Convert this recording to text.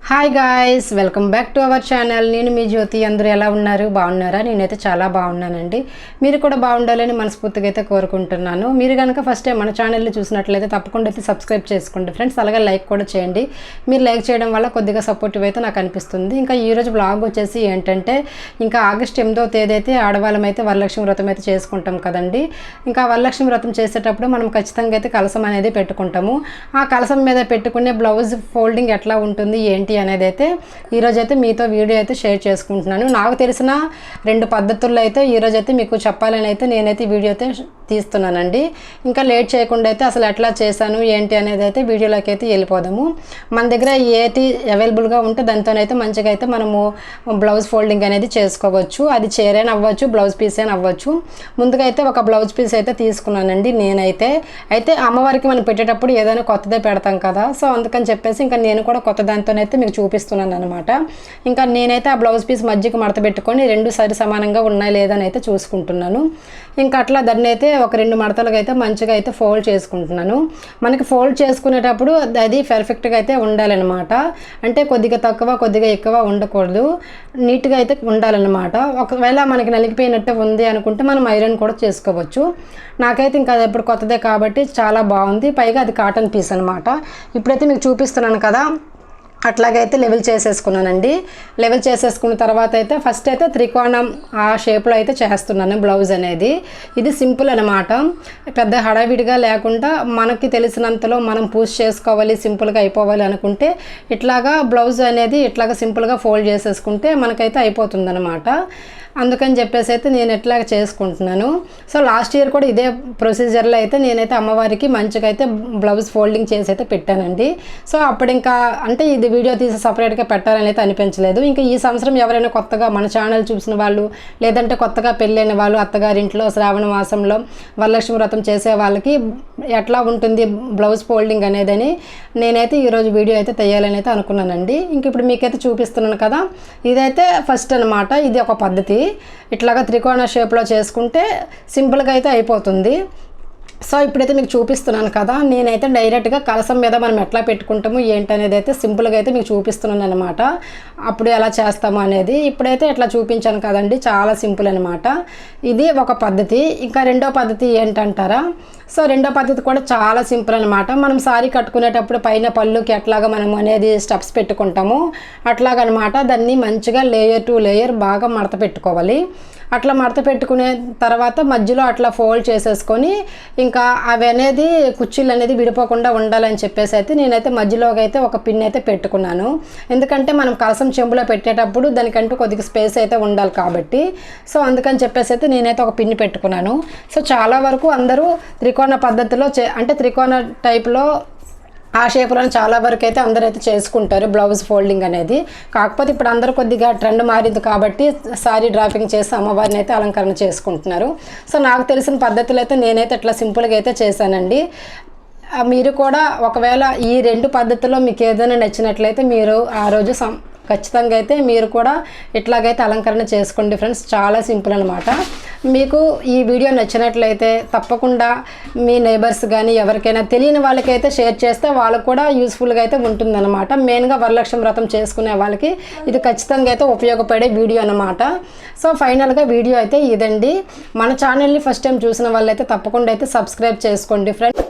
Hi guys, welcome back to our channel. నేను మీ జ్యోతి. అందరూ ఎలా ఉన్నారు? బాగున్నారా? నేనైతే చాలా బాగున్నానండి. మీరు కూడా బాగుండాలని మనస్ఫూర్తిగా అయితే కోరుకుంటున్నాను. మీరు కనుక ఫస్ట్ టైం మన ఛానల్ని చూసినట్లయితే తప్పకుండా అయితే సబ్స్క్రైబ్ చేసుకోండి ఫ్రెండ్స్. అలాగే లైక్ కూడా చేయండి. మీరు లైక్ చేయడం వల్ల కొద్దిగా సపోర్టివ్ అయితే నాకు అనిపిస్తుంది. ఇంకా ఈరోజు బ్లాగ్ వచ్చేసి ఏంటంటే, ఇంకా ఆగస్ట్ 8వ తేదీ అయితే ఆడవాళ్ళం అయితే వరలక్ష్మి వ్రతం అయితే చేసుకుంటాం కదండి. ఇంకా వరలక్ష్మి వ్రతం చేసేటప్పుడు మనం ఖచ్చితంగా అయితే కలసం అనేది పెట్టుకుంటాము. ఆ కలసం మీద పెట్టుకునే బ్లౌజ్ ఫోల్డింగ్ ఎట్లా ఉంటుంది ఏంటి అనేది అయితే ఈరోజు అయితే మీతో వీడియో అయితే షేర్ చేసుకుంటున్నాను. నాకు తెలిసిన 2 పద్ధతుల్లో అయితే ఈరోజు అయితే మీకు చెప్పాలని అయితే నేనైతే వీడియో అయితే తీస్తున్నానండి. ఇంకా లేట్ చేయకుండా అయితే అసలు ఎట్లా చేశాను ఏంటి అనేది అయితే వీడియోలోకి అయితే వెళ్ళిపోదాము. మన దగ్గర ఏది అవైలబుల్గా ఉంటే దాంతోనైతే మంచిగా అయితే మనము బ్లౌజ్ ఫోల్డింగ్ అనేది చేసుకోవచ్చు. అది చీరైనా అవ్వచ్చు, బ్లౌజ్ పీస్ అయినా అవ్వచ్చు. ముందుగా అయితే ఒక బ్లౌజ్ పీస్ అయితే తీసుకున్నానండి నేనైతే. అయితే అమ్మవారికి మనం పెట్టేటప్పుడు ఏదైనా కొత్తదే పెడతాం కదా, సో అందుకని చెప్పేసి ఇంకా నేను కూడా కొత్త దాంతోనైతే మీకు చూపిస్తున్నాను అనమాట. ఇంకా నేనైతే ఆ బ్లౌజ్ పీస్ మధ్యకి మడత పెట్టుకొని 2 సరి సమానంగా ఉన్నాయి లేదని అయితే చూసుకుంటున్నాను. ఇంకా అట్లా దాన్ని అయితే ఒక 2 మడతలుగా అయితే మంచిగా అయితే ఫోల్డ్ చేసుకుంటున్నాను. మనకి ఫోల్డ్ చేసుకునేటప్పుడు అది పర్ఫెక్ట్గా అయితే ఉండాలన్నమాట. అంటే కొద్దిగా తక్కువ కొద్దిగా ఎక్కువ ఉండకూడదు, నీట్గా అయితే ఉండాలన్నమాట. ఒకవేళ మనకి నలిగిపోయినట్టు ఉంది అనుకుంటే మనం ఐరన్ కూడా చేసుకోవచ్చు. నాకైతే ఇంకా అది ఎప్పుడు కొత్తదే కాబట్టి చాలా బాగుంది. పైగా అది కాటన్ పీస్ అనమాట. ఇప్పుడైతే మీకు చూపిస్తున్నాను కదా, అట్లాగైతే లెవెల్ చేసేసుకున్నానండి. లెవెల్ చేసేసుకున్న తర్వాత అయితే ఫస్ట్ అయితే త్రికోణం ఆ షేప్లో అయితే చేస్తున్నాను బ్లౌజ్ అనేది. ఇది సింపుల్ అనమాట. పెద్ద హడావిడిగా లేకుండా మనకి తెలిసినంతలో మనం పూస్ చేసుకోవాలి, సింపుల్గా అయిపోవాలి అనుకుంటే ఇట్లాగా బ్లౌజ్ అనేది ఇట్లాగా సింపుల్గా ఫోల్డ్ చేసేసుకుంటే మనకైతే అయిపోతుంది అనమాట. అందుకని చెప్పేసి అయితే నేను ఎట్లాగ చేసుకుంటున్నాను. సో లాస్ట్ ఇయర్ కూడా ఇదే ప్రొసీజర్లో అయితే నేనైతే అమ్మవారికి మంచిగా అయితే బ్లౌజ్ ఫోల్డింగ్ చేసి అయితే పెట్టానండి. సో అప్పుడు ఇంకా అంటే ఇది వీడియో తీసి సపరేట్గా పెట్టాలని అయితే అనిపించలేదు. ఇంకా ఈ సంవత్సరం ఎవరైనా కొత్తగా మన ఛానల్ చూసిన వాళ్ళు, లేదంటే కొత్తగా పెళ్ళైన వాళ్ళు, అత్తగారింట్లో శ్రావణ మాసంలో వరలక్ష్మి వ్రతం చేసే వాళ్ళకి ఎట్లా ఉంటుంది బ్లౌజ్ ఫోల్డింగ్ అనేదని నేనైతే ఈరోజు వీడియో అయితే తీయాలని అయితే అనుకున్నానండి. ఇంక ఇప్పుడు మీకైతే చూపిస్తున్నాను కదా, ఇదైతే ఫస్ట్ అనమాట. ఇది ఒక పద్ధతి. ఇట్లాగా త్రికోణ షేప్లో చేసుకుంటే సింపుల్గా అయితే అయిపోతుంది. సో ఇప్పుడైతే మీకు చూపిస్తున్నాను కదా, నేనైతే డైరెక్ట్గా కలసం మీద మనం ఎట్లా పెట్టుకుంటాము ఏంటనేది అయితే సింపుల్గా అయితే మీకు చూపిస్తున్నాను అనమాట. అప్పుడు ఎలా చేస్తాము అనేది ఇప్పుడైతే ఎట్లా చూపించాను కదండి, చాలా సింపుల్ అనమాట. ఇది ఒక పద్ధతి. ఇంకా రెండో పద్ధతి ఏంటంటారా? సో రెండో పద్ధతి కూడా చాలా సింపుల్ అనమాట. మనం సారీ కట్టుకునేటప్పుడు పైన పళ్ళుకి ఎట్లాగా మనం అనేది స్టెప్స్ పెట్టుకుంటాము అట్లాగనమాట. దాన్ని మంచిగా లేయర్ టు లేయర్ బాగా మడత పెట్టుకోవాలి. అట్లా మడత పెట్టుకునే తర్వాత మధ్యలో అట్లా ఫోల్డ్ చేసేసుకొని ఇంకా అవి అనేది కుర్చీలు అనేది విడిపోకుండా ఉండాలని చెప్పేసి అయితే నేనైతే మధ్యలోకి అయితే ఒక పిన్ అయితే పెట్టుకున్నాను. ఎందుకంటే మనం కలసం చెంబులో పెట్టేటప్పుడు దానికంటూ కొద్దిగా స్పేస్ అయితే ఉండాలి కాబట్టి, సో అందుకని చెప్పేసి అయితే నేనైతే ఒక పిన్ పెట్టుకున్నాను. సో చాలా వరకు అందరూ త్రికోణ పద్ధతిలో అంటే త్రికోణ టైప్లో ఆ షేప్లో చాలా వరకు అయితే అందరూ అయితే చేసుకుంటారు బ్లౌజ్ ఫోల్డింగ్ అనేది. కాకపోతే ఇప్పుడు అందరూ కొద్దిగా ట్రెండ్ మారింది కాబట్టి సారీ డ్రాపింగ్ చేసి అమ్మవారిని అయితే అలంకరణ చేసుకుంటున్నారు. సో నాకు తెలిసిన పద్ధతులు అయితే నేనైతే ఇట్లా సింపుల్గా అయితే చేశానండి. మీరు కూడా ఒకవేళ ఈ 2 పద్ధతుల్లో మీకు ఏదైనా నచ్చినట్లయితే మీరు ఆ రోజు ఖచ్చితంగా అయితే మీరు కూడా ఇట్లాగైతే అలంకరణ చేసుకోండి ఫ్రెండ్స్. చాలా సింపుల్ అనమాట. మీకు ఈ వీడియో నచ్చినట్లయితే తప్పకుండా మీ నైబర్స్ కానీ ఎవరికైనా తెలియని వాళ్ళకైతే షేర్ చేస్తే వాళ్ళకు కూడా యూస్ఫుల్గా అయితే ఉంటుందన్నమాట. మెయిన్గా వరలక్ష్మి వ్రతం చేసుకునే వాళ్ళకి ఇది ఖచ్చితంగా అయితే ఉపయోగపడే వీడియో అనమాట. సో ఫైనల్గా వీడియో అయితే ఇదండి. మన ఛానల్ని ఫస్ట్ టైం చూసిన వాళ్ళైతే తప్పకుండా అయితే సబ్స్క్రైబ్ చేసుకోండి ఫ్రెండ్స్.